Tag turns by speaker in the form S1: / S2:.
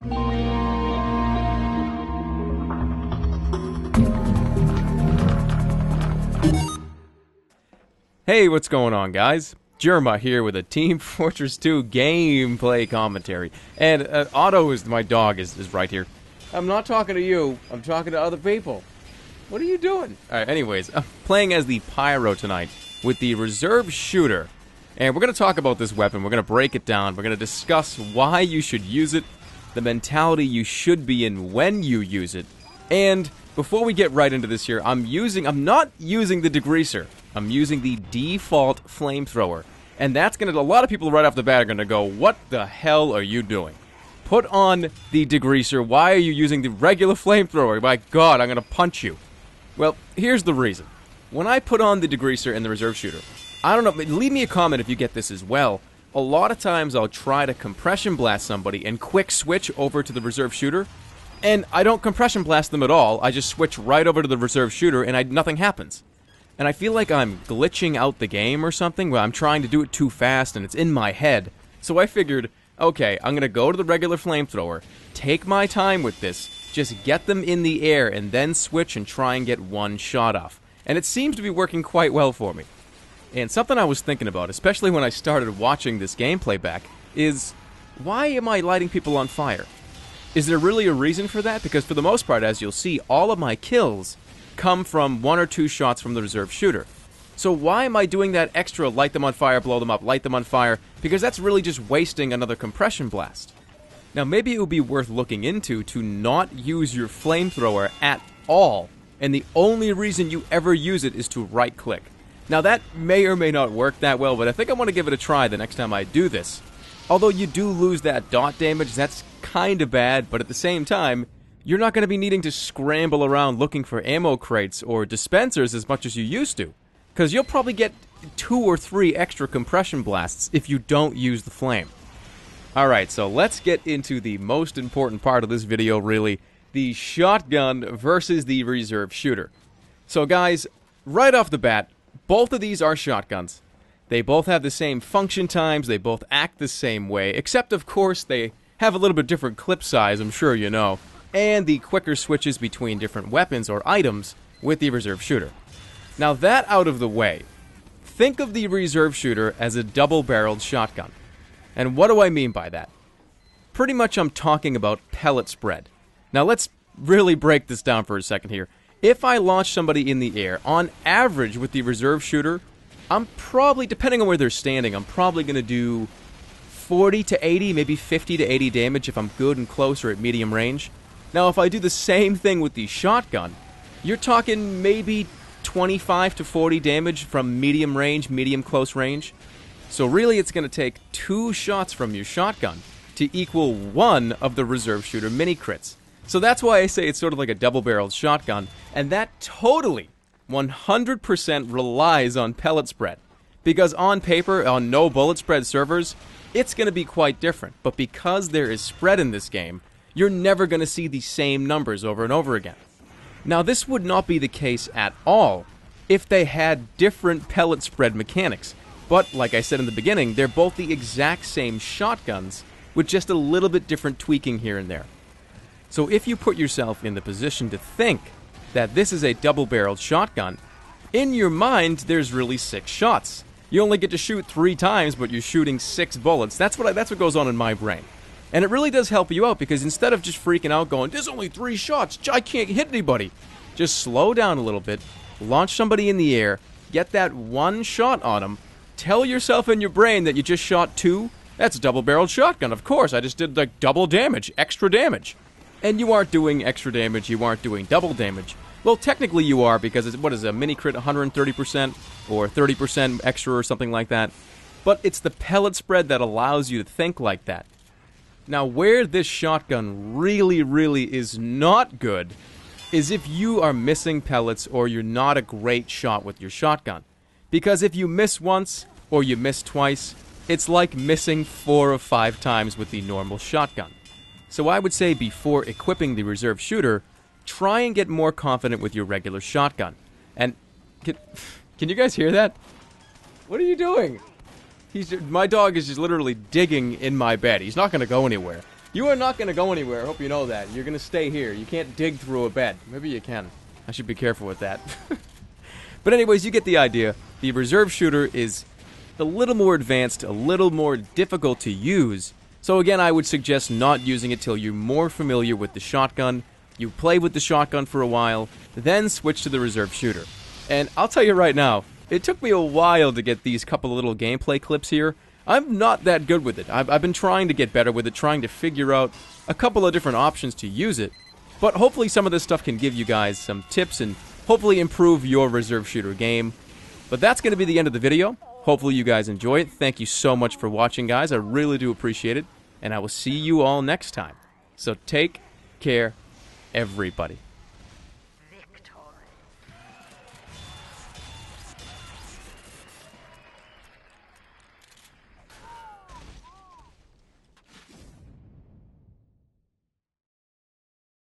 S1: Hey, what's going on, guys? Jerma here with a Team Fortress 2 gameplay commentary. And Otto, my dog, is right here. I'm not talking to you. I'm talking to other people. What are you doing? Alright, anyways, I'm playing as the Pyro tonight with the reserve shooter. And we're going to talk about this weapon. We're going to break it down. We're going to discuss why you should use it, the mentality you should be in when you use it. And before we get right into this here, I'm not using the degreaser. I'm using the default flamethrower. And that's going to, a lot of people right off the bat are going to go, what the hell are you doing? Put on the degreaser. Why are you using the regular flamethrower? My God, I'm going to punch you. Well, here's the reason. When I put on the degreaser and the reserve shooter, I don't know, leave me a comment if you get this as well. A lot of times I'll try to compression blast somebody and quick switch over to the reserve shooter. And I don't compression blast them at all. I just switch right over to the reserve shooter and nothing happens. And I feel like I'm glitching out the game or something, where I'm trying to do it too fast and it's in my head. So I figured, okay, I'm going to go to the regular flamethrower, take my time with this, just get them in the air, and then switch and try and get one shot off. And it seems to be working quite well for me. And something I was thinking about, especially when I started watching this gameplay back, is why am I lighting people on fire? Is there really a reason for that? Because for the most part, as you'll see, all of my kills come from 1 or 2 shots from the reserve shooter. So why am I doing that extra light them on fire, blow them up, light them on fire? Because that's really just wasting another compression blast. Now maybe it would be worth looking into to not use your flamethrower at all, and the only reason you ever use it is to right click. Now that may or may not work that well, but I think I want to give it a try the next time I do this. Although you do lose that dot damage, that's kinda bad, but at the same time, you're not going to be needing to scramble around looking for ammo crates or dispensers as much as you used to. Because you'll probably get 2 or 3 extra compression blasts if you don't use the flame. Alright, so let's get into the most important part of this video, really. The shotgun versus the reserve shooter. So guys, right off the bat, both of these are shotguns. They both have the same function times, they both act the same way, except of course they have a little bit different clip size, I'm sure you know. And the quicker switches between different weapons or items with the reserve shooter. Now that out of the way, think of the reserve shooter as a double-barreled shotgun. And what do I mean by that? Pretty much I'm talking about pellet spread. Now let's really break this down for a second here. If I launch somebody in the air, on average with the reserve shooter, I'm probably, depending on where they're standing, I'm probably going to do 40 to 80, maybe 50 to 80 damage if I'm good and close or at medium range. Now, if I do the same thing with the shotgun, you're talking maybe 25 to 40 damage from medium range, medium close range. So really, it's going to take 2 shots from your shotgun to equal 1 of the reserve shooter mini crits. So that's why I say it's sort of like a double-barreled shotgun, and that totally, 100% relies on pellet spread. Because on paper, on no bullet spread servers, it's going to be quite different. But because there is spread in this game, you're never going to see the same numbers over and over again. Now, this would not be the case at all if they had different pellet spread mechanics. But, like I said in the beginning, they're both the exact same shotguns, with just a little bit different tweaking here and there. So if you put yourself in the position to think that this is a double-barreled shotgun, in your mind, there's really 6 shots. You only get to shoot 3 times, but you're shooting 6 bullets. That's what goes on in my brain. And it really does help you out, because instead of just freaking out going, there's only 3 shots, I can't hit anybody, just slow down a little bit, launch somebody in the air, get that 1 shot on them, tell yourself in your brain that you just shot 2, that's a double-barreled shotgun, of course, I just did like double damage, extra damage. And you aren't doing extra damage, you aren't doing double damage. Well, technically you are, because it's, what is a mini crit, 130% or 30% extra or something like that. But it's the pellet spread that allows you to think like that. Now, where this shotgun really, really is not good is if you are missing pellets or you're not a great shot with your shotgun. Because if you miss once or you miss twice, it's like missing 4 or 5 times with the normal shotgun. So I would say before equipping the reserve shooter, try and get more confident with your regular shotgun. And can you guys hear that? What are you doing? My dog is just literally digging in my bed. He's not going to go anywhere. You are not going to go anywhere. I hope you know that. You're going to stay here. You can't dig through a bed. Maybe you can. I should be careful with that. But anyways, you get the idea. The reserve shooter is a little more advanced, a little more difficult to use. So again, I would suggest not using it till you're more familiar with the shotgun. You play with the shotgun for a while, then switch to the reserve shooter. And I'll tell you right now, it took me a while to get these couple of little gameplay clips here. I'm not that good with it. I've been trying to get better with it, trying to figure out a couple of different options to use it. But hopefully some of this stuff can give you guys some tips and hopefully improve your reserve shooter game. But that's going to be the end of the video. Hopefully you guys enjoy it. Thank you so much for watching, guys. I really do appreciate it. And I will see you all next time. So take care, everybody.